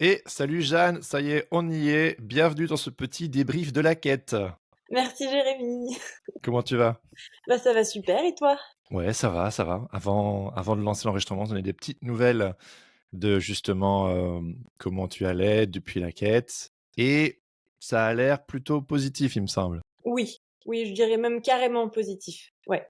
Et salut Jeanne, ça y est, on y est. Bienvenue dans ce petit débrief de la quête. Merci Jérémy. Comment tu vas? Bah, ça va super et toi? Ouais, ça va, ça va. Avant de lancer l'enregistrement, on a des petites nouvelles de justement comment tu allais depuis la quête. Et ça a l'air plutôt positif, il me semble. Oui, oui, je dirais même carrément positif. Ouais.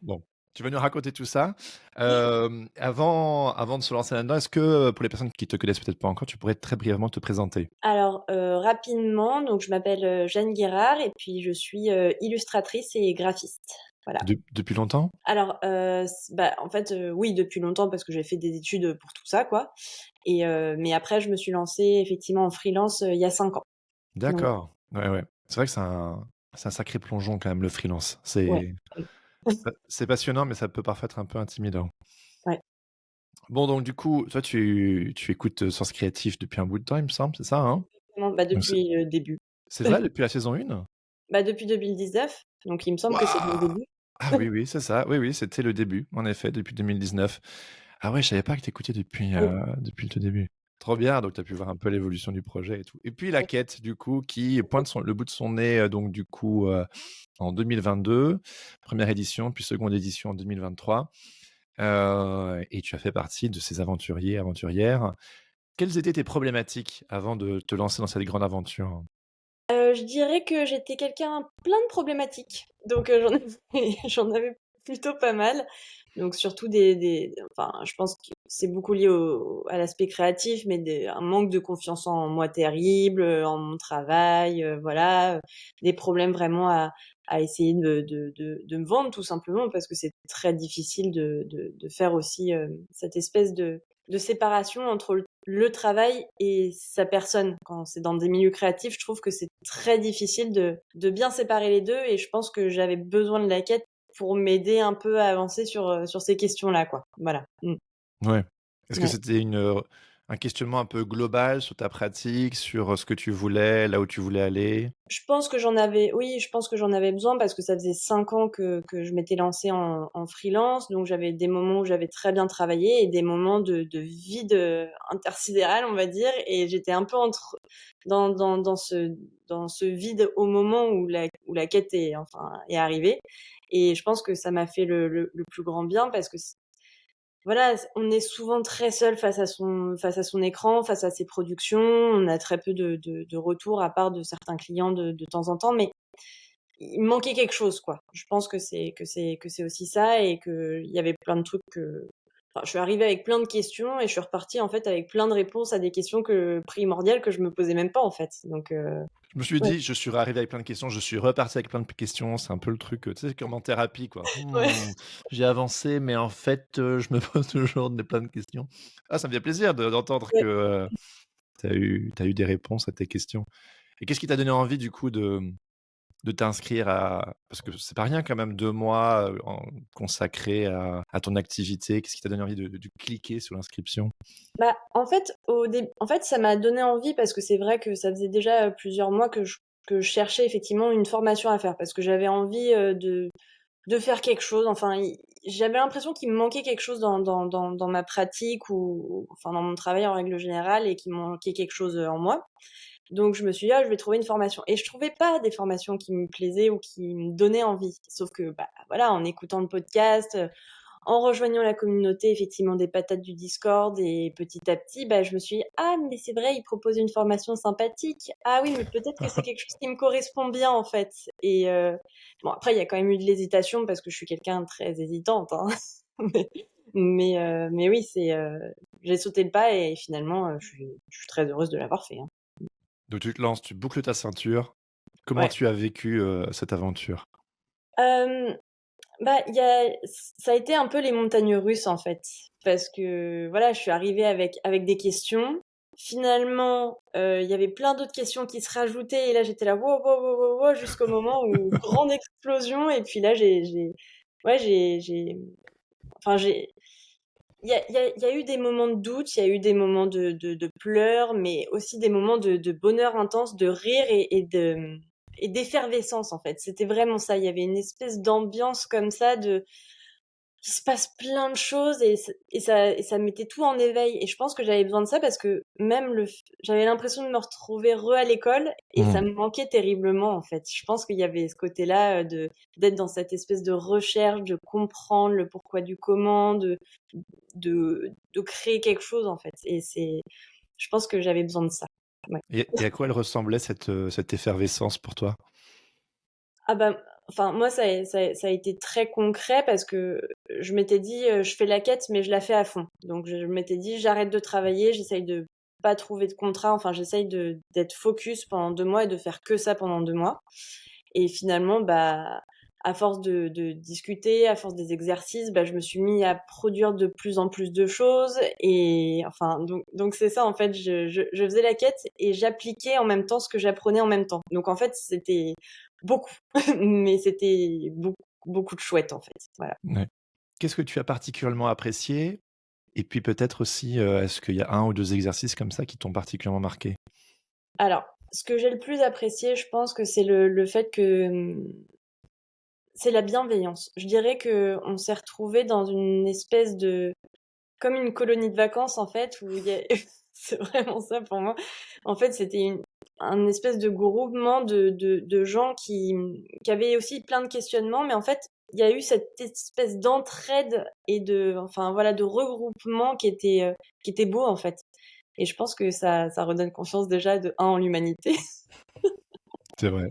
Bon, tu vas nous raconter tout ça. Avant de se lancer là-dedans, est-ce que pour les personnes qui te connaissent peut-être pas encore, tu pourrais très brièvement te présenter? Alors, rapidement, donc je m'appelle, Jeanne Guérard et puis je suis, illustratrice et graphiste. Voilà. Depuis longtemps? Alors, bah, en fait, oui, depuis longtemps parce que j'ai fait des études, pour tout ça, quoi et mais après je me suis lancée effectivement en freelance, il y a 5 ans. Donc D'accord. Ouais, ouais. C'est vrai que c'est un sacré plongeon quand même le freelance. ouais, C'est passionnant, mais ça peut parfois être un peu intimidant. ouais. Bon, donc du coup, toi, tu écoutes, Sens Créatif depuis un bout de temps, il me semble, c'est ça, hein? Exactement, bah, Donc depuis le début. c'est vrai, depuis la saison 1? Bah, depuis 2019, donc il me semble que c'est le Waouh! début. Ah oui, oui, c'est ça. Oui, oui, c'était le début, en effet, depuis 2019. Ah ouais, je savais pas que tu écoutais Oui, depuis le tout début. Trop bien, donc tu as pu voir un peu l'évolution du projet et tout. Et puis la oui. quête, du coup, qui pointe le bout de son nez, donc du coup, en 2022, première édition, puis seconde édition en 2023. Et tu as fait partie de ces aventuriers, aventurières. Quelles étaient tes problématiques avant de te lancer dans cette grande aventure? Je dirais que j'étais quelqu'un plein de problématiques, donc j'en avais j'en avais plutôt pas mal. Donc surtout enfin, je pense que c'est beaucoup lié au à l'aspect créatif, mais un manque de confiance en moi terrible, en mon travail, voilà, des problèmes vraiment à essayer de me vendre tout simplement parce que c'est très difficile de faire aussi, cette espèce de séparation entre le travail et sa personne. Quand c'est dans des milieux créatifs, je trouve que c'est très difficile de bien séparer les 2 et je pense que j'avais besoin de la quête pour m'aider un peu à avancer sur ces questions-là, quoi. Voilà. Mmh. Ouais. Est-ce que Ouais. c'était un questionnement un peu global sur ta pratique, sur, ce que tu voulais, là où tu voulais aller? Je pense que je pense que j'en avais besoin parce que ça faisait 5 ans que je m'étais lancée en freelance, donc j'avais des moments où j'avais très bien travaillé et des moments de vide, intersidéral, on va dire et j'étais un peu entre dans ce vide au moment où la quête est arrivée et je pense que ça m'a fait le plus grand bien parce que voilà, on est souvent très seul face à son écran, face à ses productions. On a très peu de retours à part de certains clients de temps en temps, mais il me manquait quelque chose, quoi. Je pense que c'est aussi ça et qu'il y avait plein de trucs que enfin, je suis arrivée avec plein de questions et je suis repartie, en fait, avec plein de réponses à des questions primordiales que je me posais même pas, en fait. Donc Je me suis ouais, dit: «Je suis arrivé avec plein de questions, je suis reparti avec plein de questions». C'est un peu le truc, tu sais, comme en thérapie, quoi. ouais, J'ai avancé, mais en fait, je me pose toujours plein de questions. Ah, ça me fait plaisir d'entendre que, ouais. tu as eu des réponses à tes questions. Et qu'est-ce qui t'a donné envie, du coup, de t'inscrire à parce que c'est pas rien quand même 2 mois, en consacrés à ton activité. Qu'est-ce qui t'a donné envie de cliquer sur l'inscription? Bah, en fait, ça m'a donné envie parce que c'est vrai que ça faisait déjà, plusieurs mois que je cherchais effectivement une formation à faire parce que j'avais envie, de faire quelque chose. Enfin, j'avais l'impression qu'il me manquait quelque chose dans ma pratique ou enfin dans mon travail en règle générale et qu'il manquait quelque chose, en moi. Donc je me suis dit: «Ah, je vais trouver une formation» et je trouvais pas des formations qui me plaisaient ou qui me donnaient envie. Sauf que, bah, voilà, en écoutant le podcast, en rejoignant la communauté effectivement des patates du Discord et petit à petit, bah, je me suis dit: «Ah mais c'est vrai, ils proposent une formation sympathique. Ah oui, mais peut-être que c'est quelque chose qui me correspond bien en fait» et bon après il y a quand même eu de l'hésitation parce que je suis quelqu'un de très hésitante, hein. Mais oui, j'ai sauté le pas et finalement, je suis très heureuse de l'avoir fait, hein. Donc tu te lances, tu boucles ta ceinture. Comment Ouais. tu as vécu, cette aventure? Hem, Bah, il y a ça a été un peu les montagnes russes, en fait. Parce que, voilà, je suis arrivée avec des questions. Finalement, il y avait plein d'autres questions qui se rajoutaient et là, j'étais là: «Wow, wow, wow, wow, wow», jusqu'au moment où grande explosion et puis là, j'ai ouais, j'ai enfin, il y a eu des moments de doute, il y a eu des moments de pleurs, mais aussi des moments de bonheur intense, de rire et d'effervescence, en fait. C'était vraiment ça. Il y avait une espèce d'ambiance comme ça qu'il se passe plein de choses et ça mettait tout en éveil et je pense que j'avais besoin de ça parce que même j'avais l'impression de me retrouver à l'école et ça Mmh. me manquait terriblement, en fait. Je pense qu'il y avait ce côté-là, d'être dans cette espèce de recherche, de comprendre le pourquoi du comment, de créer quelque chose, en fait et je pense que j'avais besoin de ça. Ouais. Et à quoi elle ressemblait cette effervescence pour toi? Ah bah, enfin moi ça a été très concret parce que je m'étais dit, «Je fais la quête, mais je la fais à fond». Donc je m'étais dit: «J'arrête de travailler, j'essaye de pas trouver de contrat, enfin j'essaye d'être focus pendant 2 mois et de faire que ça pendant 2 mois». Et finalement, bah, à force de discuter, à force des exercices, bah, je me suis mis à produire de plus en plus de choses et enfin donc c'est ça en fait, je faisais la quête et j'appliquais en même temps ce que j'apprenais en même temps. Donc en fait, c'était beaucoup, mais c'était beaucoup de chouette en fait, voilà. Ouais. Qu'est-ce que tu as particulièrement apprécié? Et puis peut-être aussi, est-ce qu'il y a un ou 2 exercices comme ça qui t'ont particulièrement marqué? Alors, ce que j'ai le plus apprécié, je pense que c'est le fait que, c'est la bienveillance. Je dirais qu'on s'est retrouvés dans une espèce de comme une colonie de vacances en fait où il y a c'est vraiment ça pour moi. En fait, c'était un espèce de groupement de gens qui avaient aussi plein de questionnements, mais en fait, il y a eu cette espèce d'entraide et enfin voilà, de regroupement qui était beau en fait. Et je pense que ça redonne confiance déjà de un en l'humanité C'est vrai.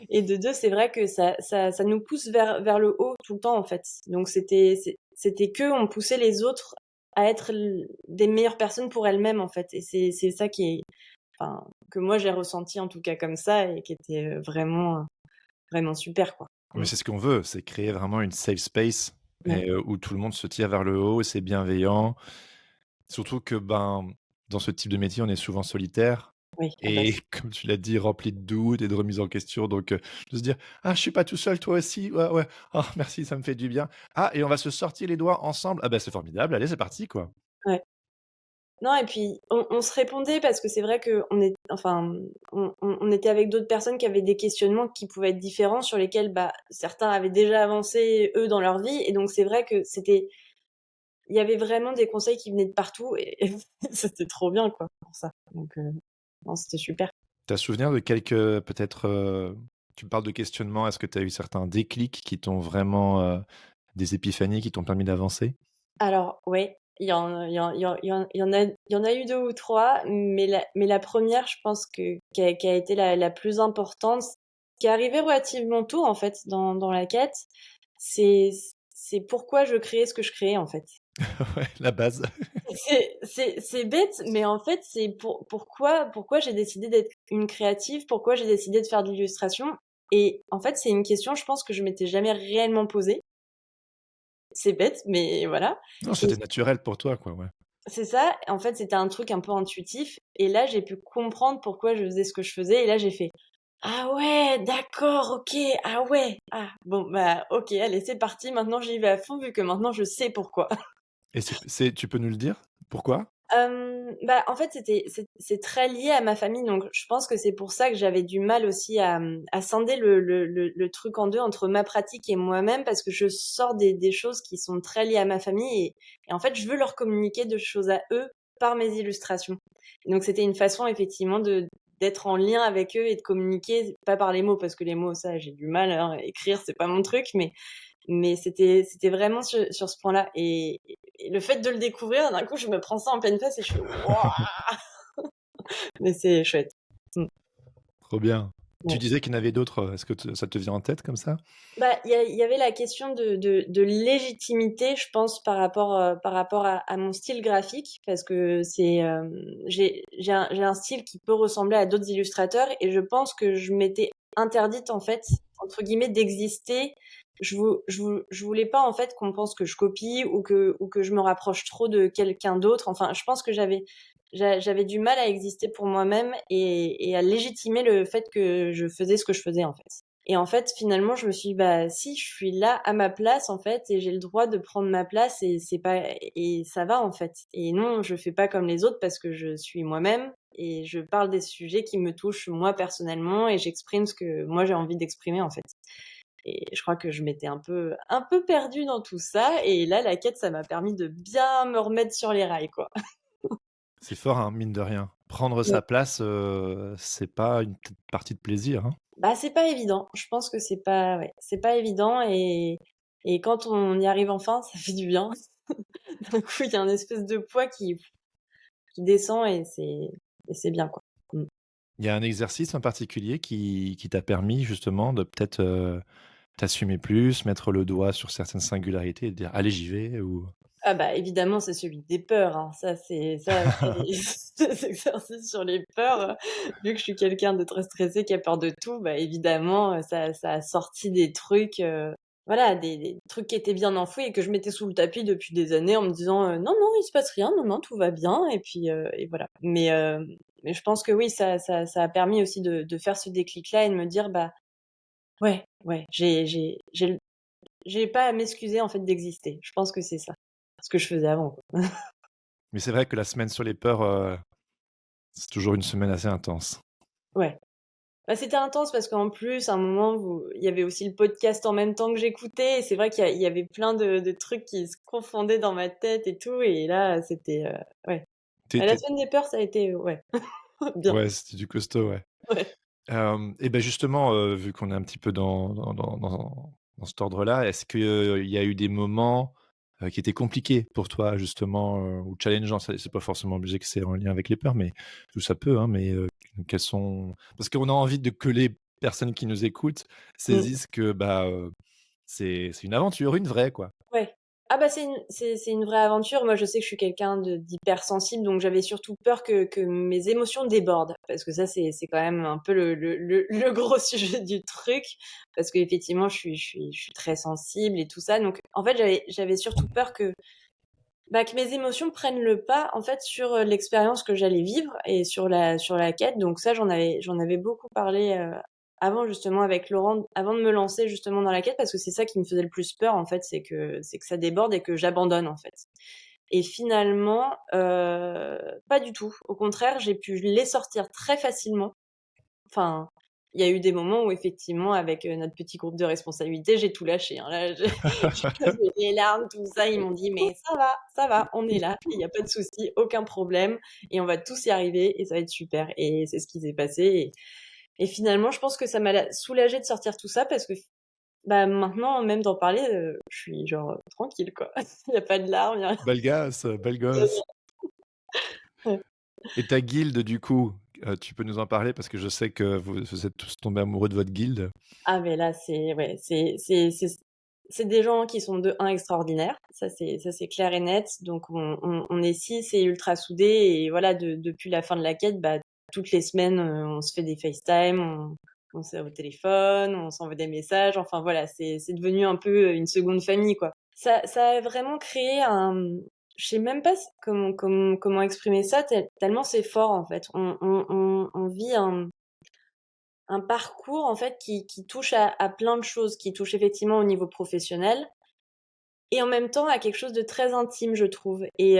et de 2 c'est vrai que ça nous pousse vers le haut tout le temps en fait. Donc c'était on poussait les autres à être des meilleures personnes pour elles-mêmes en fait et c'est ça qui est enfin que moi j'ai ressenti en tout cas comme ça et qui était, vraiment, vraiment super quoi. Mais c'est ce qu'on veut, c'est créer vraiment une safe space Ouais, et où tout le monde se tire vers le haut, c'est bienveillant. Surtout que, ben, dans ce type de métier, on est souvent solitaire oui, ah bah, et comme tu l'as dit, rempli de doutes et de remises en question donc de se dire: «Ah, je suis pas tout seul, toi aussi? Ouais, ouais. Ah merci, ça me fait du bien. Ah et on va se sortir les doigts ensemble? Ah bah, c'est formidable, allez, c'est parti, quoi». ouais. Non et puis on se répondait parce que c'est vrai qu'on est enfin, on était avec d'autres personnes qui avaient des questionnements qui pouvaient être différents sur lesquels, bah, certains avaient déjà avancé eux dans leur vie et donc c'est vrai que il y avait vraiment des conseils qui venaient de partout et c'était trop bien quoi pour ça. Donc non, c'était super. Tu as souvenir de quelques peut-être, tu me parles de questionnement, est-ce que tu as eu certains déclics qui t'ont vraiment, des épiphanies qui t'ont permis d'avancer? Alors ouais, il y en a eu 2 ou 3, mais la première, je pense que qui a été la plus importante, qui est arrivée relativement tôt en fait dans la quête, c'est c'est pourquoi je créais ce que je créais en fait. Ouais, la base. C'est bête, mais en fait, c'est pourquoi j'ai décidé d'être une créative, pourquoi j'ai décidé de faire de l'illustration et en fait, c'est une question, je pense que je m'étais jamais réellement posée. C'est bête, mais voilà Non, et c'était naturel pour toi, quoi, ouais. c'est ça, en fait, c'était un truc un peu intuitif et là, j'ai pu comprendre pourquoi je faisais ce que je faisais et là, j'ai fait: «Ah ouais, d'accord, OK, ah ouais, ah bon, bah, OK, allez, c'est parti, maintenant j'y vais à fond vu que maintenant je sais pourquoi». Et c'est tu peux nous le dire? Pourquoi? Bah, en fait, c'est très lié à ma famille, donc je pense que c'est pour ça que j'avais du mal aussi à scinder le truc en 2 entre ma pratique et moi-même parce que je sors des choses qui sont très liées à ma famille et en fait, je veux leur communiquer de choses à eux par mes illustrations. Donc c'était une façon effectivement d'être en lien avec eux et de communiquer, pas par les mots parce que les mots, ça, j'ai du mal, hein, écrire, c'est pas mon truc, mais c'était vraiment sur ce point-là et le fait de le découvrir, d'un coup, je me prends ça en pleine face et je fais: «Waouh!» mais c'est chouette. Mmh, Trop bien. Tu ouais. disais qu'il y en avait d'autres, est-ce que te ça te vient en tête comme ça? Bah, il y avait la question de légitimité, je pense, par rapport à mon style graphique parce que j'ai un style qui peut ressembler à d'autres illustrateurs et je pense que je m'étais interdite, en fait, entre guillemets, «d'exister». Je voulais pas, en fait, qu'on pense que je copie ou que je me rapproche trop de quelqu'un d'autre. Enfin, je pense que j'avais du mal à exister pour moi-même et à légitimer le fait que je faisais ce que je faisais, en fait. Et en fait, finalement, je me suis dit: «Bah, si, je suis là à ma place, en fait, et j'ai le droit de prendre ma place et c'est pas et ça va, en fait. Et non, je fais pas comme les autres parce que je suis moi-même et je parle des sujets qui me touchent moi personnellement et j'exprime ce que moi j'ai envie d'exprimer, en fait». et je crois que je m'étais un peu perdue dans tout ça et là, la quête, ça m'a permis de bien me remettre sur les rails, quoi. C'est fort, hein, mine de rien. Prendre Ouais. sa place, c'est pas une petite partie de plaisir, hein. Bah, c'est pas évident. Je pense que c'est pas ouais, c'est pas évident et quand on y arrive enfin, ça fait du bien. D'un coup, il y a un espèce de poids qui descend et c'est bien, quoi. Mmh. Il y a un exercice en particulier qui t'a permis justement de peut-être, t'assumer plus, mettre le doigt sur certaines singularités et dire: «Allez, j'y vais» ou Ah bah, évidemment, c'est celui des peurs, hein. Ça c'est ces exercices sur les peurs, vu que je suis quelqu'un de très stressé, qui a peur de tout, bah, évidemment, ça a sorti des trucs, voilà, des trucs qui étaient bien enfouis et que je mettais sous le tapis depuis des années en me disant: «Non, non, il se passe rien, non, non, tout va bien» et puis, et voilà. Mais je pense que oui, ça a permis aussi de faire ce déclic-là et de me dire: «Bah, ouais, ouais, j'ai pas à m'excuser, en fait, d'exister». Je pense que c'est ça, ce que je faisais avant, quoi. mais c'est vrai que la semaine sur les peurs, c'est toujours une semaine assez intense. Ouais. Bah, c'était intense parce qu'en plus, à un moment, il y avait aussi le podcast en même temps que j'écoutais et c'est vrai qu'il y avait plein de trucs qui se confondaient dans ma tête et tout et là, c'était, ouais. Tu La es semaine des peurs, ça a été, ouais, bien. Ouais, c'était du costaud, ouais. Ouais. Et ben justement, vu qu'on est un petit peu dans cet ordre-là, est-ce qu'il y a eu des moments, qui étaient compliqués pour toi justement, ou challengeants? C'est pas forcément obligé que c'est en lien avec les peurs, mais ou ça peut, hein, mais, quels sont parce qu'on a envie de que les personnes qui nous écoutent Mmh. saisissent que, bah, c'est une aventure, une vraie, quoi. Ouais. Ah bah, c'est une vraie aventure. Moi, je sais que je suis quelqu'un d'hypersensible, donc j'avais surtout peur que mes émotions débordent. Parce que ça, c'est quand même un peu le gros sujet du truc. Parce qu'effectivement, je suis très sensible et tout ça. Donc, en fait, j'avais surtout peur que mes émotions prennent le pas, en fait, sur, l'expérience que j'allais vivre et sur la quête. Donc ça, j'en avais beaucoup parlé, avant justement avec Laurent, avant de me lancer justement dans la quête, parce que c'est ça qui me faisait le plus peur, en fait, c'est que ça déborde et que j'abandonne, en fait. Et finalement, pas du tout. Au contraire, j'ai pu les sortir très facilement. Enfin, il y a eu des moments où effectivement avec, notre petit groupe de responsabilité, j'ai tout lâché, hein. Là, j'ai posé les larmes, tout ça. Ils m'ont dit: «Mais ça va, on est là, il y a pas de souci, aucun problème et on va tous y arriver et ça va être super» et c'est ce qui s'est passé et finalement, je pense que ça m'a soulagée de sortir tout ça parce que bah, maintenant, même d'en parler, je suis genre, tranquille, quoi. Il y a pas de larmes, il y a Belle gosse, belle rien. gosse. Ouais. Et ta guilde du coup, tu peux nous en parler? Parce que je sais que vous êtes tous tombés amoureux de votre guilde. Ah mais là, c'est ouais, c'est des gens qui sont de un extraordinaires, ça c'est clair et net. Donc on est 6 et ultra soudés et voilà, depuis la fin de la quête, bah, toutes les semaines, on se fait des FaceTime, on s'est au téléphone, on s'envoie des messages, enfin voilà, c'est devenu un peu, une seconde famille, quoi. Ça a vraiment créé je sais même pas comment exprimer ça tellement c'est fort, en fait. On vit un parcours en fait qui touche à plein de choses, qui touche effectivement au niveau professionnel et en même temps à quelque chose de très intime, je trouve et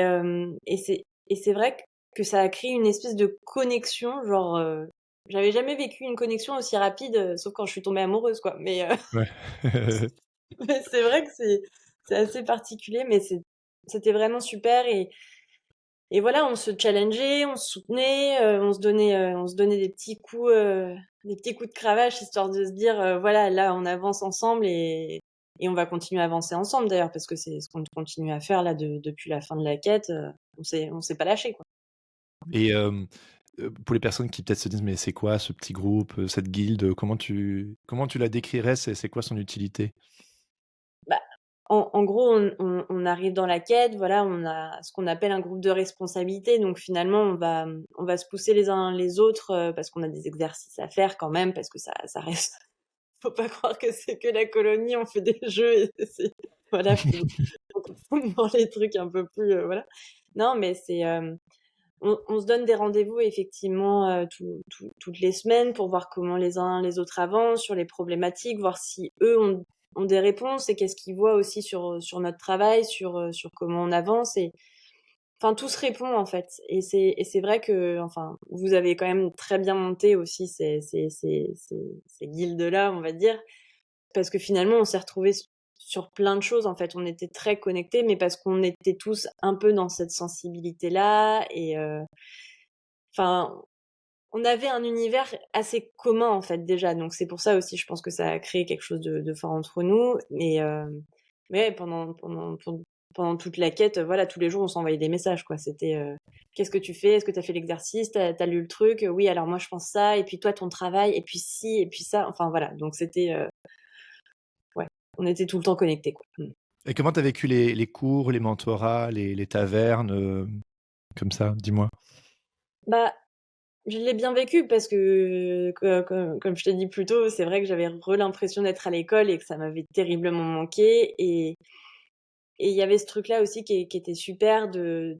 c'est vrai que ça a créé une espèce de connexion, genre, j'avais jamais vécu une connexion aussi rapide, sauf quand je suis tombée amoureuse quoi, Ouais. mais c'est vrai que c'est assez particulier, mais c'était vraiment super et voilà, on se challengeait, on se soutenait, on se donnait des petits coups de cravache histoire de se dire, voilà, là, on avance ensemble et on va continuer à avancer ensemble d'ailleurs parce que c'est ce qu'on continue à faire là depuis la fin de la quête, on s'est pas lâché quoi. Et pour les personnes qui peut-être se disent: «Mais c'est quoi ce petit groupe, cette guilde?» Comment tu la décrirais? C'est quoi son utilité? Bah, en gros, on arrive dans la quête, voilà, on a ce qu'on appelle un groupe de responsabilité, donc finalement, on va se pousser les uns les autres, parce qu'on a des exercices à faire quand même, parce que ça reste faut pas croire que c'est que la colonie, on fait des jeux et c'est voilà, faut comprendre dans les trucs un peu plus, voilà. Non, mais on se donne des rendez-vous effectivement, toutes les semaines pour voir comment les uns les autres avancent sur les problématiques, voir si eux ont des réponses et qu'est-ce qu'ils voient aussi sur notre travail, sur comment on avance et enfin tout se répond en fait et c'est vrai que enfin vous avez quand même très bien monté aussi ces guildes-là, on va dire parce que finalement, on s'est retrouvés sur plein de choses, en fait. On était très connectés, mais parce qu'on était tous un peu dans cette sensibilité-là et enfin, on avait un univers assez commun, en fait, déjà. Donc c'est pour ça aussi, je pense que ça a créé quelque chose de fort entre nous et mais ouais, pendant toute la quête, voilà, tous les jours, on s'envoyait des messages, quoi. C'était, «Qu'est-ce que tu fais? Est-ce que tu as fait l'exercice? Tu as lu le truc? Oui, alors moi, je pense ça et puis toi, ton travail et puis ci et puis ça». Enfin, voilà, donc c'était, ouais, on était tout le temps connectés, quoi. Mmh. Et comment tu as vécu les cours, les mentorats, les tavernes, comme ça? Dis-moi. Bah, je l'ai bien vécu parce que comme je t'ai dit plus tôt, c'est vrai que j'avais l'impression d'être à l'école et que ça m'avait terriblement manqué et il y avait ce truc-là aussi qui était super de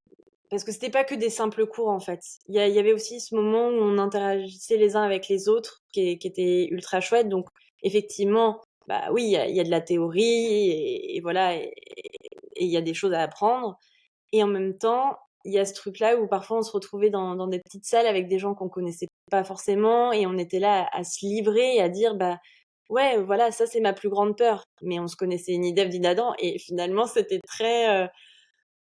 parce que c'était pas que des simples cours, en fait. Il y avait aussi ce moment où on interagissait les uns avec les autres qui était ultra chouette. Donc effectivement, bah, oui, il y a de la théorie et voilà et il y a des choses à apprendre et en même temps, il y a ce truc-là où parfois on se retrouvait dans des petites salles avec des gens qu'on connaissait pas forcément et on était là à se livrer et à dire: «Bah, ouais, voilà, ça c'est ma plus grande peur». Mais on se connaissait ni d'Ève ni d'Adam et finalement c'était très,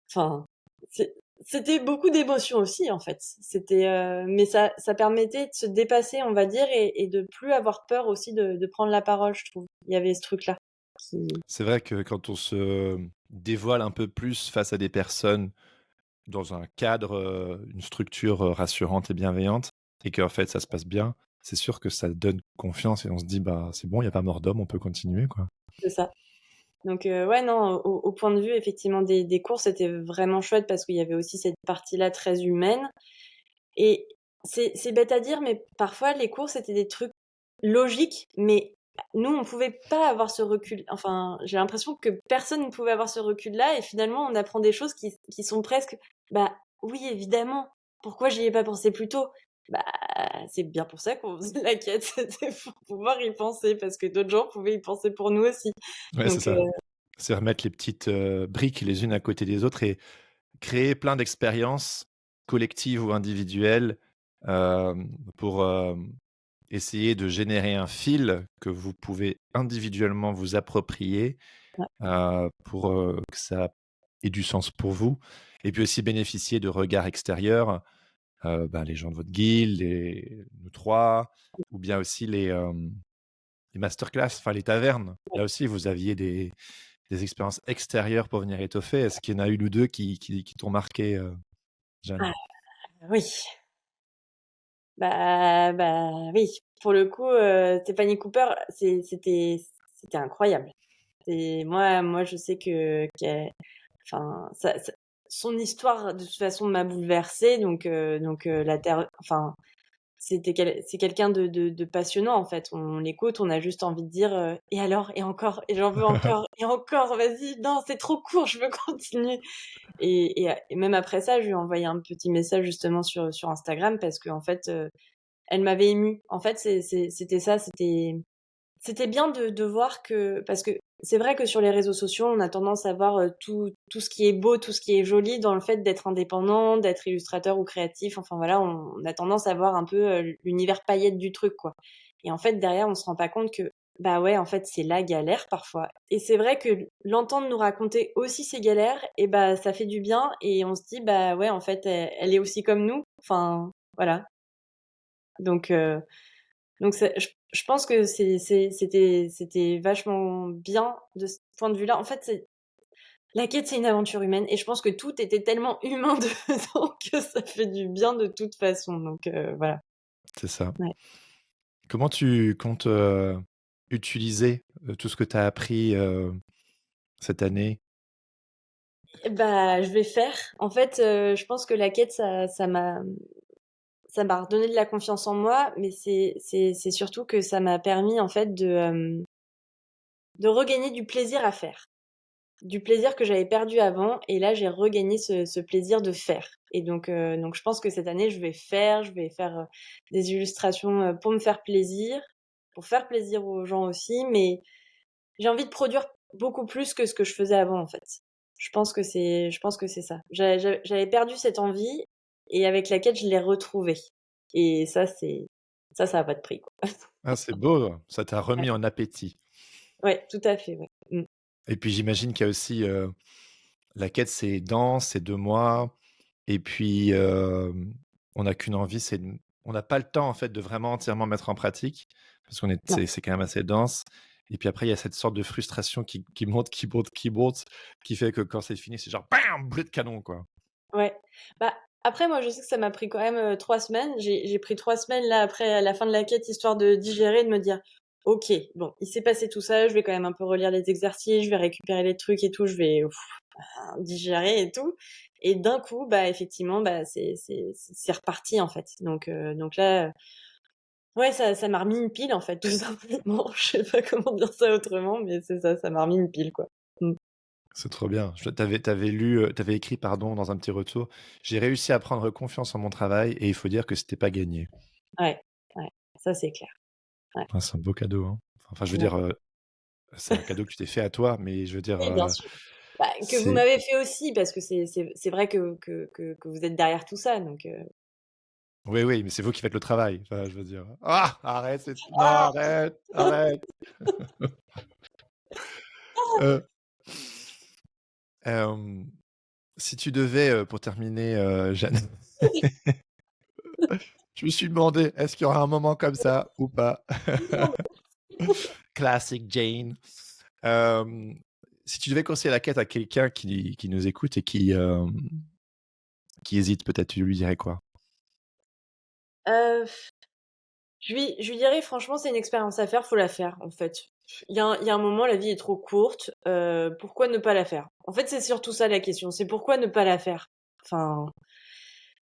enfin, c'est c'était beaucoup d'émotions aussi, en fait. C'était, mais ça permettait de se dépasser, on va dire et de plus avoir peur aussi de prendre la parole, je trouve. Il y avait ce truc-là qui C'est vrai que quand on se dévoile un peu plus face à des personnes dans un cadre, une structure, rassurante et bienveillante et qu'en fait ça se passe bien, c'est sûr que ça donne confiance et on se dit: «Bah, c'est bon, il y a pas mort d'homme, on peut continuer, quoi». c'est ça. Donc ouais, non, au point de vue effectivement des cours, c'était vraiment chouette parce qu'il y avait aussi cette partie-là très humaine et c'est bête à dire, mais parfois les cours, c'était des trucs logiques, mais nous, on pouvait pas avoir ce recul. Enfin, j'ai l'impression que personne ne pouvait avoir ce recul-là et finalement, on apprend des choses qui sont presque, bah, oui, évidemment, pourquoi j'y ai pas pensé plus tôt? Bah, c'est bien pour ça qu'on faisait la quête, c'était pour pouvoir y penser parce que d'autres gens pouvaient y penser pour nous aussi. Ouais, c'est Donc ça. C'est remettre les petites, briques les unes à côté des autres et créer plein d'expériences collectives ou individuelles, pour, essayer de générer un fil que vous pouvez individuellement vous approprier, ouais, pour, que ça ait du sens pour vous et puis aussi bénéficier de regards extérieurs, ben, les gens de votre guilde, nous 3 ou bien aussi les masterclass, enfin les tavernes. Là aussi, vous aviez des expériences extérieures pour venir étoffer. Est-ce qu'il y en a une ou 2 qui t'ont marqué, Jeanne? ah oui, bah, oui. Pour le coup, Tiffany Cooper, c'était incroyable. C'est moi je sais qu'elle enfin son histoire de toute façon m'a bouleversée donc la terre enfin c'est quelqu'un de passionnant en fait. On l'écoute, on a juste envie de dire, «Et alors? Et encore? Et j'en veux encore et encore, vas-y, non, c'est trop court, je veux continuer». Et même après ça, je lui ai envoyé un petit message justement sur Instagram parce qu'en fait, elle m'avait émue. En fait, c'était ça, c'était bien de voir que parce que c'est vrai que sur les réseaux sociaux, on a tendance à voir, tout ce qui est beau, tout ce qui est joli dans le fait d'être indépendant, d'être illustrateur ou créatif, enfin voilà, on a tendance à voir un peu, l'univers paillettes du truc, quoi. Et en fait, derrière, on se rend pas compte que, bah, ouais, en fait, c'est la galère parfois. Et c'est vrai que l'entendre nous raconter aussi ses galères et bah, ça fait du bien et on se dit: «Bah, ouais, en fait, elle est aussi comme nous». Enfin, voilà. Donc c'est je pense que c'était vachement bien de ce point de vue-là. En fait, c'est la quête, c'est une aventure humaine et je pense que tout était tellement humain dedans que ça fait du bien de toute façon, donc voilà. C'est ça. Ouais. Comment tu comptes, utiliser, tout ce que tu as appris, cette année? Et bah, je vais faire. En fait, je pense que la quête, ça m'a redonné de la confiance en moi, mais c'est surtout que ça m'a permis, en fait, de regagner du plaisir à faire. Du plaisir que j'avais perdu avant et là, j'ai regagné ce plaisir de faire et donc je pense que cette année, je vais faire, des illustrations, pour me faire plaisir aux gens aussi, mais j'ai envie de produire beaucoup plus que ce que je faisais avant, en fait. Je pense que c'est ça. J'avais perdu cette envie et avec la quête, je l'ai retrouvée et ça, ça a pas de prix, quoi. Ah, c'est beau, ça t'a Ouais. remis en appétit. Ouais, tout à fait, ouais. Mmh. Et puis j'imagine qu'il y a aussi, la quête, c'est dense, c'est 2 mois et puis, on n'a qu'une envie, c'est de on n'a pas le temps, en fait, de vraiment entièrement mettre en pratique parce qu'on est Non. c'est quand même assez dense et puis après, il y a cette sorte de frustration qui monte, qui monte, qui monte, qui fait que quand c'est fini, c'est genre bam! Boulet de canon, quoi. Ouais. Bah, après moi je sais que ça m'a pris quand même, 3 semaines. J'ai pris 3 semaines là après la fin de la quête histoire de digérer, de me dire: «OK, bon, il s'est passé tout ça, je vais quand même un peu relire les exercices, je vais récupérer les trucs et tout, je vais digérer et tout» et d'un coup, bah, effectivement, bah, c'est reparti en fait. Donc là, ouais, ça m'a remis une pile en fait, tout simplement. Je sais pas comment dire ça autrement, mais c'est ça, ça m'a remis une pile quoi. Mmh. C'est trop bien. Je tu avais lu, tu écrit, pardon, dans un petit retour: «J'ai réussi à prendre confiance en mon travail et il faut dire que c'était pas gagné». Ouais, ouais, ça c'est clair. Ouais, Ah, c'est un beau cadeau, hein. Enfin, je veux ouais. dire, c'est un cadeau que tu t'es fait à toi, mais je veux dire, Oui, bien sûr. Bah, que vous c'est m'avez fait aussi parce que c'est vrai que vous êtes derrière tout ça donc oui, oui, mais c'est vous qui faites le travail. Enfin, je veux dire ah! Arrête, c'est non, Ah! arrête, arrête. Heu, hem, si tu devais, pour terminer, Jeanne, je me suis demandé: «Est-ce qu'il y aura un moment comme ça ou pas?» Classic Jane. Hem, si tu devais conseiller la quête à quelqu'un qui nous écoute et qui hésite peut-être, tu lui dirais quoi? Heu, je lui dirais franchement c'est une expérience à faire, faut la faire en fait. Il y a un moment la vie est trop courte, pourquoi ne pas la faire? En fait, c'est surtout ça la question, c'est pourquoi ne pas la faire? Enfin,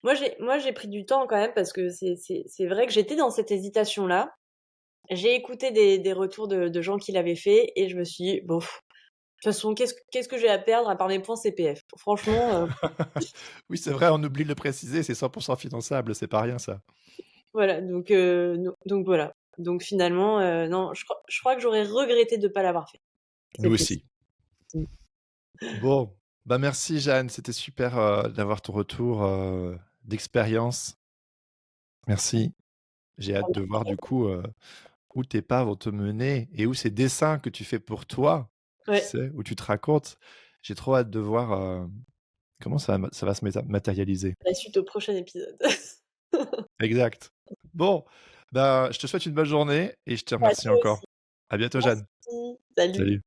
moi j'ai pris du temps quand même parce que c'est vrai que j'étais dans cette hésitation-là. J'ai écouté des retours de gens qui l'avaient fait et je me suis dit: «Bon, de toute façon qu'est-ce que j'ai à perdre à part mes points CPF?» Franchement, Oui, c'est vrai, on oublie de le préciser, c'est 100 finançable, c'est pas rien ça. voilà, donc voilà. Donc finalement, non, je crois que j'aurais regretté de pas l'avoir fait, Nous cette liste. aussi. Mmh. Bon, bah, merci Jeanne, c'était super, d'avoir ton retour, d'expérience. Merci. J'ai hâte de voir du coup, où tes pas vont te mener et où ces dessins que tu fais pour toi, tu Ouais, sais, où tu te racontes, j'ai trop hâte de voir, comment ça va se matérialiser. la suite au prochain épisode. Exact. Bon, bah, je te souhaite une bonne journée et je te À remercie toi aussi. encore. À bientôt Jeanne. Merci. Salut. Salut.